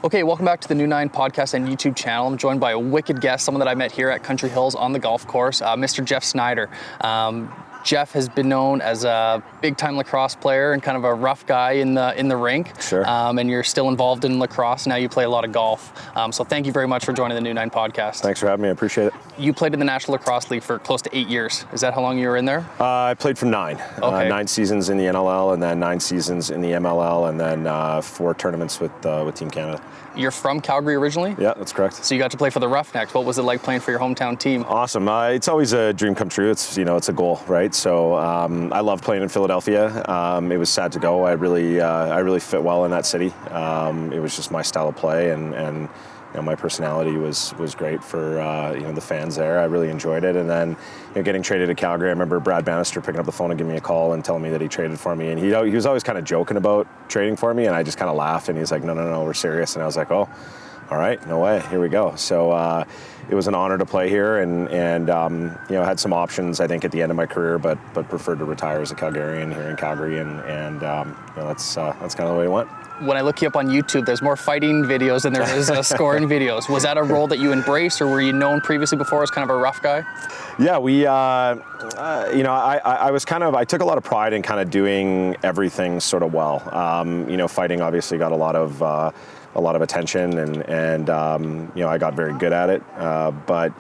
Okay, welcome back to the New Nine podcast and YouTube channel. I'm joined by a wicked guest, someone that I met here at Country Hills on the golf course, Mr. Geoff Snider. Geoff has been known as a big-time lacrosse player and kind of a rough guy in the rink. Sure. And you're still involved in lacrosse. Now you play a lot of golf. So thank you very much for joining the New Nine podcast. Thanks for having me. I appreciate it. You played in the National Lacrosse League for close to 8 years. Is that how long you were in there? I played for 9. Okay. 9 seasons in the NLL, and then 9 seasons in the MLL, and then 4 tournaments with Team Canada. You're from Calgary originally? Yeah, that's correct. So you got to play for the Roughnecks. What was it like playing for your hometown team? Awesome. It's always a dream come true. It's it's a goal, right? So I loved playing in Philadelphia. It was sad to go. I really fit well in that city. It was just my style of play, and my personality was great for the fans there. I really enjoyed it. And then getting traded to Calgary, I remember Brad Bannister picking up the phone and giving me a call and telling me that he traded for me. And he was always kind of joking about trading for me, and I just kind of laughed. And he's like, no, we're serious. And I was like, oh, all right, no way, here we go. So it was an honor to play here, and had some options I think at the end of my career, but preferred to retire as a Calgarian here in Calgary, and that's kind of the way it went. When I look you up on YouTube, there's more fighting videos than there is scoring videos. Was that a role that you embraced, or were you known previously before as kind of a rough guy? Yeah, I took a lot of pride in kind of doing everything sort of well. Fighting obviously got a lot of attention, and I got very good at it. But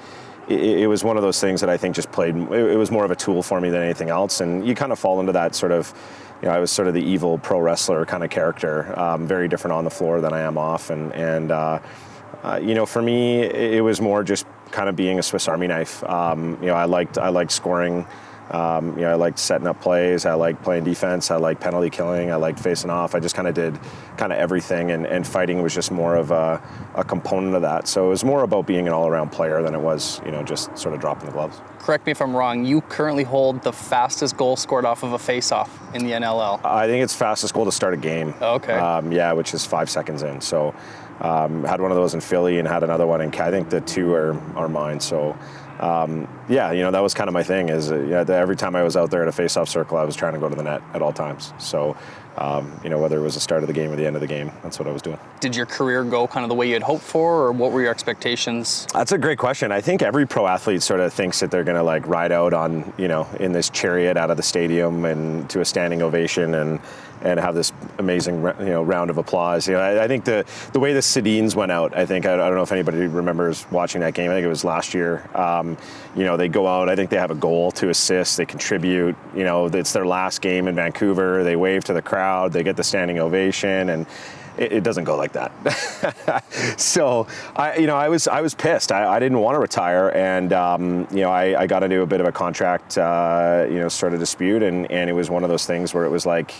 it was one of those things that I think just played. It was more of a tool for me than anything else, and you kind of fall into that sort of. I was sort of the evil pro wrestler kind of character, very different on the floor than I am off, and for me, it was more just kind of being a Swiss Army knife. I liked scoring. I liked setting up plays. I liked playing defense. I liked penalty killing. I liked facing off. I just kind of did everything, and fighting was just more of a component of that. So it was more about being an all-around player than it was, just sort of dropping the gloves. Correct me if I'm wrong, you currently hold the fastest goal scored off of a face-off in the NLL. I think it's fastest goal to start a game. Okay. Which is 5 seconds in. So had one of those in Philly and had another one in, I think the 2 are mine. So that was kind of my thing is every time I was out there at a face-off circle, I was trying to go to the net at all times. So, whether it was the start of the game or the end of the game, that's what I was doing. Did your career go kind of the way you had hoped for, or what were your expectations? That's a great question. I think every pro athlete sort of thinks that they're going to ride out on, in this chariot out of the stadium and to a standing ovation and have this amazing, round of applause. I think the way the Sedins went out, I don't know if anybody remembers watching that game. I think it was last year. They go out, I think they have a goal to assist, they contribute, it's their last game in Vancouver, they wave to the crowd, they get the standing ovation, and it doesn't go like that. So I was pissed. I didn't want to retire, and I got into a bit of a contract sort of dispute, and it was one of those things where it was like,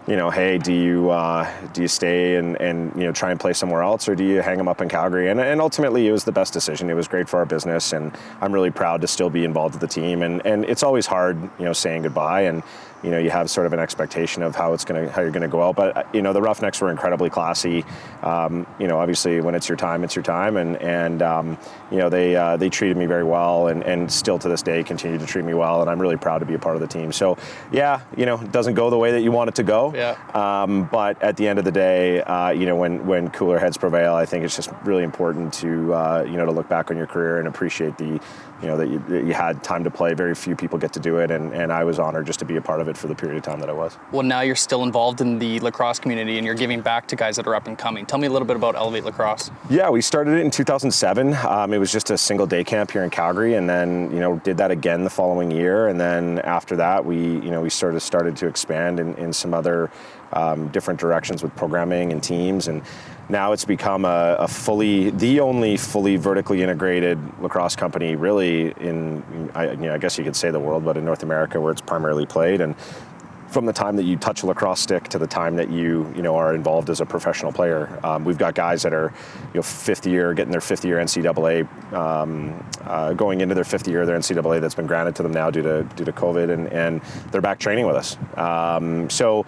hey, do you stay and try and play somewhere else, or do you hang them up in Calgary? And ultimately, it was the best decision. It was great for our business, and I'm really proud to still be involved with the team. And it's always hard, saying goodbye, and you have sort of an expectation of how you're gonna go out. But the Roughnecks were incredibly classy. Obviously, when it's your time, and they treated me very well, and still to this day continue to treat me well. And I'm really proud to be a part of the team. So it doesn't go the way that you want it to go. Yeah. But at the end of the day, when cooler heads prevail, I think it's just really important to to look back on your career and appreciate that you had time to play. Very few people get to do it, and I was honored just to be a part of it for the period of time that I was. Well, now you're still involved in the lacrosse community, and you're giving back to guys that are up and coming. Tell me a little bit about Elev8 Lacrosse. Yeah, we started it in 2007. It was just a single day camp here in Calgary, and then did that again the following year. And then after that, we sort of started to expand in some other different directions with programming and teams, and now it's become the only fully vertically integrated lacrosse company really I guess you could say the world, but in North America where it's primarily played. And from the time that you touch a lacrosse stick to the time that you are involved as a professional player, we've got guys that are fifth year, getting their 5th year NCAA, going into their 5th year of their NCAA that's been granted to them now due to COVID, and they're back training with us. So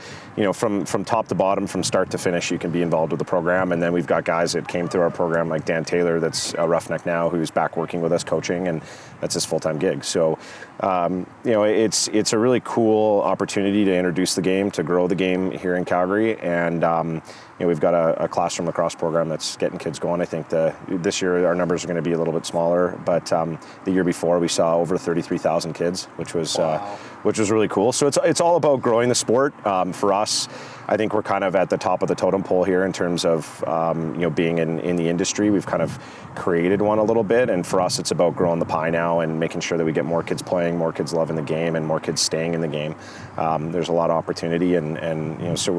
from top to bottom, from start to finish, you can be involved with the program. And then we've got guys that came through our program like Dan Taylor, that's a Roughneck now, who's back working with us coaching, and that's his full-time gig. So it's a really cool opportunity to introduce the game, to grow the game here in Calgary, and we've got a classroom lacrosse program that's getting kids going. I think this year our numbers are going to be a little bit smaller, but the year before we saw over 33,000 kids, which was really cool. So it's all about growing the sport. For us, I think we're kind of at the top of the totem pole here in terms of being in the industry. We've kind of created one a little bit, and for us it's about growing the pie now and making sure that we get more kids playing, more kids loving the game, and more kids staying in the game. There's a lot of opportunity, and so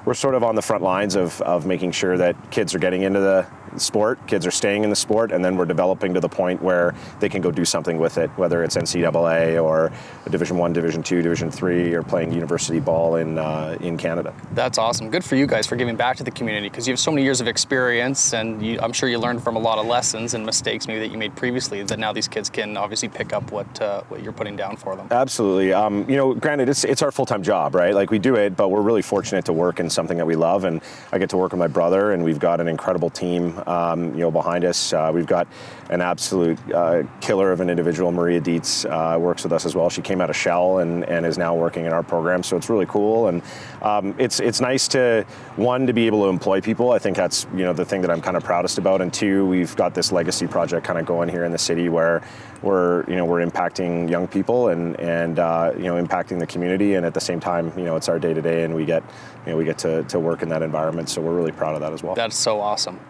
we're sort of on the front lines of making sure that kids are getting into the sport, kids are staying in the sport, and then we're developing to the point where they can go do something with it, whether it's NCAA or Division I, Division II, Division III, or playing university ball in Canada. That's awesome. Good for you guys for giving back to the community, because you have so many years of experience, and I'm sure you learned from a lot of lessons and mistakes maybe that you made previously that now these kids can obviously pick up what you're putting down for them. Absolutely. Granted, it's our full-time job, right? Like, we do it, but we're really fortunate to work in something that we love, and I get to work with my brother, and we've got an incredible team behind us. We've got an absolute killer of an individual. Maria Dietz works with us as well. She came out of Shell and is now working in our program, so it's really cool. And it's nice to be able to employ people. I think that's the thing that I'm kind of proudest about. And two, we've got this legacy project kind of going here in the city where we're impacting young people and impacting the community, and at the same time it's our day to day, and we get to work in that environment. So we're really proud of that as well. That's so awesome.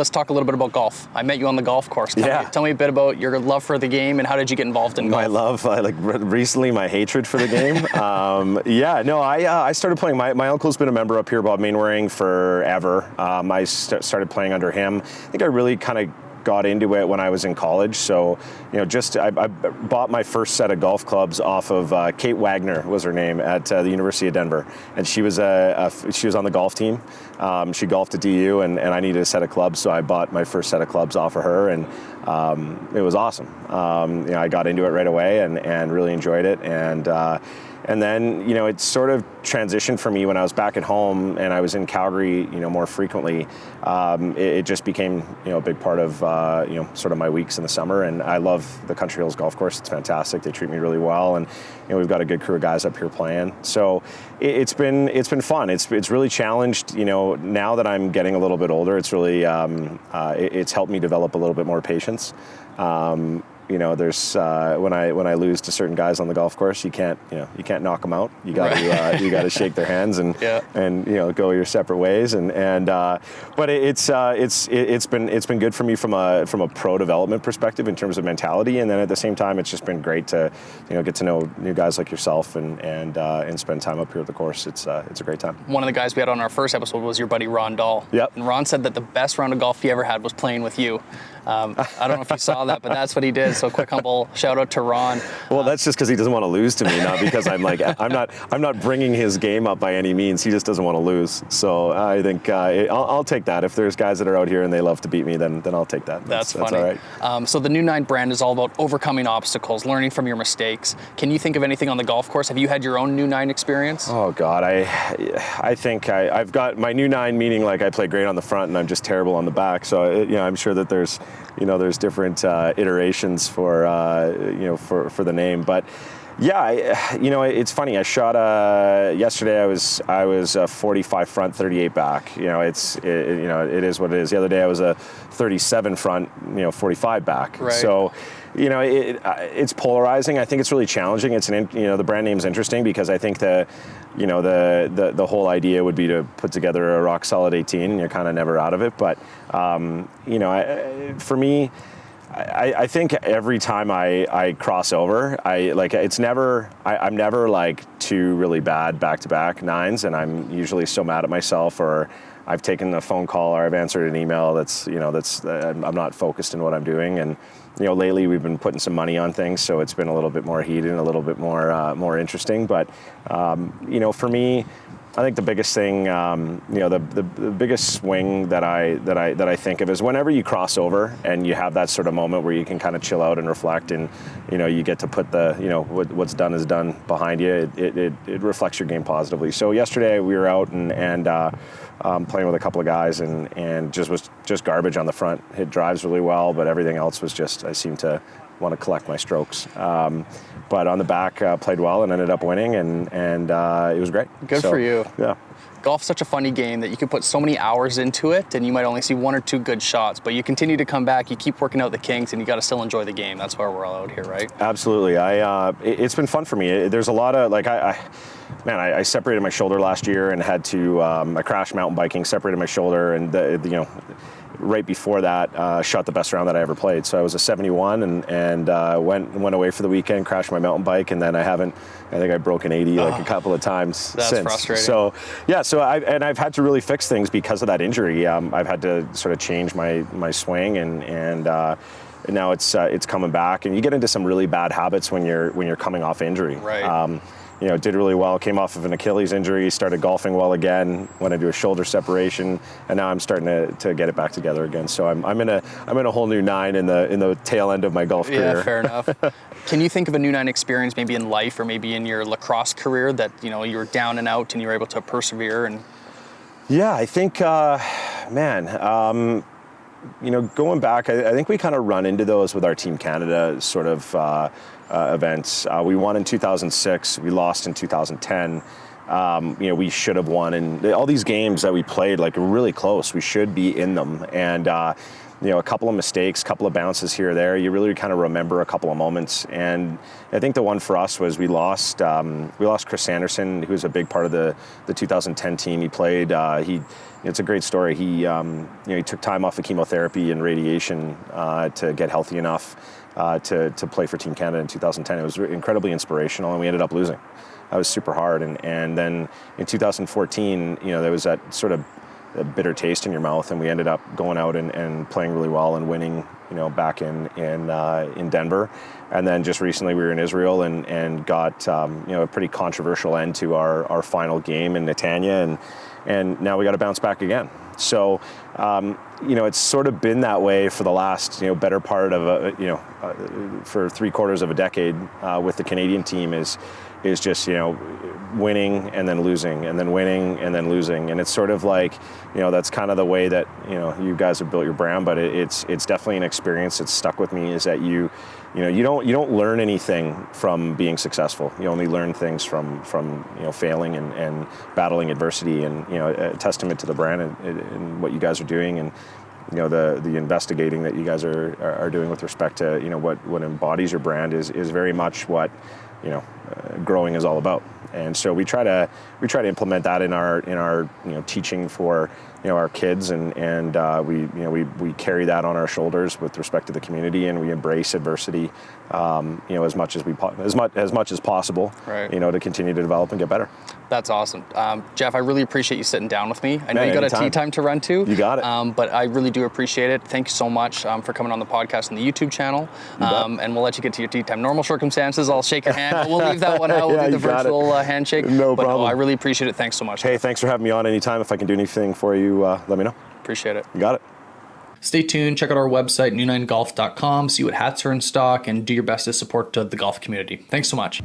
Let's talk a little bit about golf. I met you on the golf course. Tell me a bit about your love for the game and how did you get involved in golf? My love, recently my hatred for the game. I started playing. My uncle's been a member up here, Bob Mainwaring, forever. I started playing under him. I think I really kind of got into it when I was in college. So, I bought my first set of golf clubs off of Kate Wagner was her name at the University of Denver, and she was on the golf team. She golfed at DU, and I needed a set of clubs, so I bought my first set of clubs off of her, and it was awesome. I got into it right away and really enjoyed it, and then, it sort of transitioned for me when I was back at home and I was in Calgary, more frequently. It just became, a big part of, sort of my weeks in the summer. And I love the Country Hills Golf Course. It's fantastic. They treat me really well. And, we've got a good crew of guys up here playing. So it's been fun. It's really challenged, now that I'm getting a little bit older, it's really, it's helped me develop a little bit more patience. There's when I lose to certain guys on the golf course, you can't knock them out. You got to you got to shake their hands and go your separate ways. But it's been good for me from a pro development perspective in terms of mentality. And then at the same time, it's just been great to get to know new guys like yourself and spend time up here at the course. It's a great time. One of the guys we had on our first episode was your buddy Ron Dahl. Yep. And Ron said that the best round of golf he ever had was playing with you. I don't know if you saw that, but that's what he did. So quick humble shout out to Ron. Well, that's just because he doesn't want to lose to me, not because I'm not bringing his game up by any means. He just doesn't want to lose. So I think I'll take that. If there's guys that are out here and they love to beat me, then I'll take that. That's funny. All right. So the New Nine brand is all about overcoming obstacles, learning from your mistakes. Can you think of anything on the golf course? Have you had your own New Nine experience? Oh God, I think I've got my New Nine, meaning like I play great on the front and I'm just terrible on the back. So I'm sure that there's different iterations for the name, but it's funny. I shot yesterday. I was a 45 front, 38 back. It is what it is. The other day I was a 37 front, 45 back. Right. So, it's polarizing. I think it's really challenging. It's the brand name's interesting because I think the whole idea would be to put together a rock solid 18 and you're kind of never out of it. But, for me, I think every time I cross over, I'm never like two really bad back-to-back nines, and I'm usually so mad at myself, or I've taken a phone call or I've answered an email I'm not focused in what I'm doing. And lately we've been putting some money on things, so it's been a little bit more heated and a little bit more interesting. But for me, I think the biggest thing, the biggest swing that I think of is whenever you cross over and you have that sort of moment where you can kind of chill out and reflect, and you get to put what's done is done behind you. It reflects your game positively. So yesterday we were out and playing with a couple of guys and was just garbage on the front. Hit drives really well, but everything else was just I seemed to want to collect my strokes. But on the back, played well and ended up winning, and it was great. Good for you. Yeah. Golf's such a funny game that you can put so many hours into it, and you might only see 1 or 2 good shots, but you continue to come back, you keep working out the kinks, and you got to still enjoy the game. That's why we're all out here, right? Absolutely. It's been fun for me. There's a lot of, like, I separated my shoulder last year and had to, I crashed mountain biking, separated my shoulder, and right before that, shot the best round that I ever played. So I was a 71 and went away for the weekend, crashed my mountain bike, and then I think I broke an 80 like a couple of times since. That's frustrating. So yeah, I've had to really fix things because of that injury. I've had to sort of change my swing, and now it's coming back, and you get into some really bad habits when you're coming off injury. Right. Did really well, came off of an Achilles injury, started golfing well again, went into a shoulder separation, and now I'm starting to get it back together again. So I'm in a whole new 9 in the tail end of my golf career. Yeah, fair enough. Can you think of a new 9 experience maybe in life or maybe in your lacrosse career that, you were down and out and you were able to persevere? And yeah, I think, going back, I think we kind of run into those with our Team Canada sort of events. We won in 2006. We lost in 2010. We should have won, and all these games that we played, like, really close. We should be in them, and a couple of mistakes, couple of bounces here or there. You really kind of remember a couple of moments, and I think the one for us was we lost Chris Sanderson, who was a big part of the 2010 team. He played. It's a great story. He took time off of chemotherapy and radiation to get healthy enough to play for Team Canada in 2010. It was incredibly inspirational, and we ended up losing. That was super hard. And then in 2014, there was that sort of a bitter taste in your mouth, and we ended up going out and playing really well and winning, back in Denver. And then just recently we were in Israel and got a pretty controversial end to our final game in Netanya, and now we got to bounce back again. So, it's sort of been that way for the last, better part of for 3/4 of a decade with the Canadian team is just, winning and then losing and then winning and then losing. And it's sort of like, that's kind of the way that, you guys have built your brand, but it's definitely an experience that's stuck with me, is that you don't learn anything from being successful. You only learn things from failing and battling adversity, and, a testament to the brand and what you guys are doing, and, the investigating that you guys are doing with respect to, what embodies your brand is very much what, growing is all about. And so we try to implement that in our teaching for our kids, and we carry that on our shoulders with respect to the community, and we embrace adversity as much as possible, right, to continue to develop and get better. That's awesome. Jeff, I really appreciate you sitting down with me. I know you got anytime. a tee time to run to. You got it. But I really do appreciate it. Thank you so much for coming on the podcast and the YouTube channel. And we'll let you get to your tee time. Normal circumstances, I'll shake your hand, but we'll leave that one out. We'll do the virtual handshake. No problem. No, I really appreciate it. Thanks so much. Hey, thanks for having me on anytime. If I can do anything for you, let me know. Appreciate it. You got it. Stay tuned. Check out our website, new9golf.com. See what hats are in stock, and do your best to support the golf community. Thanks so much.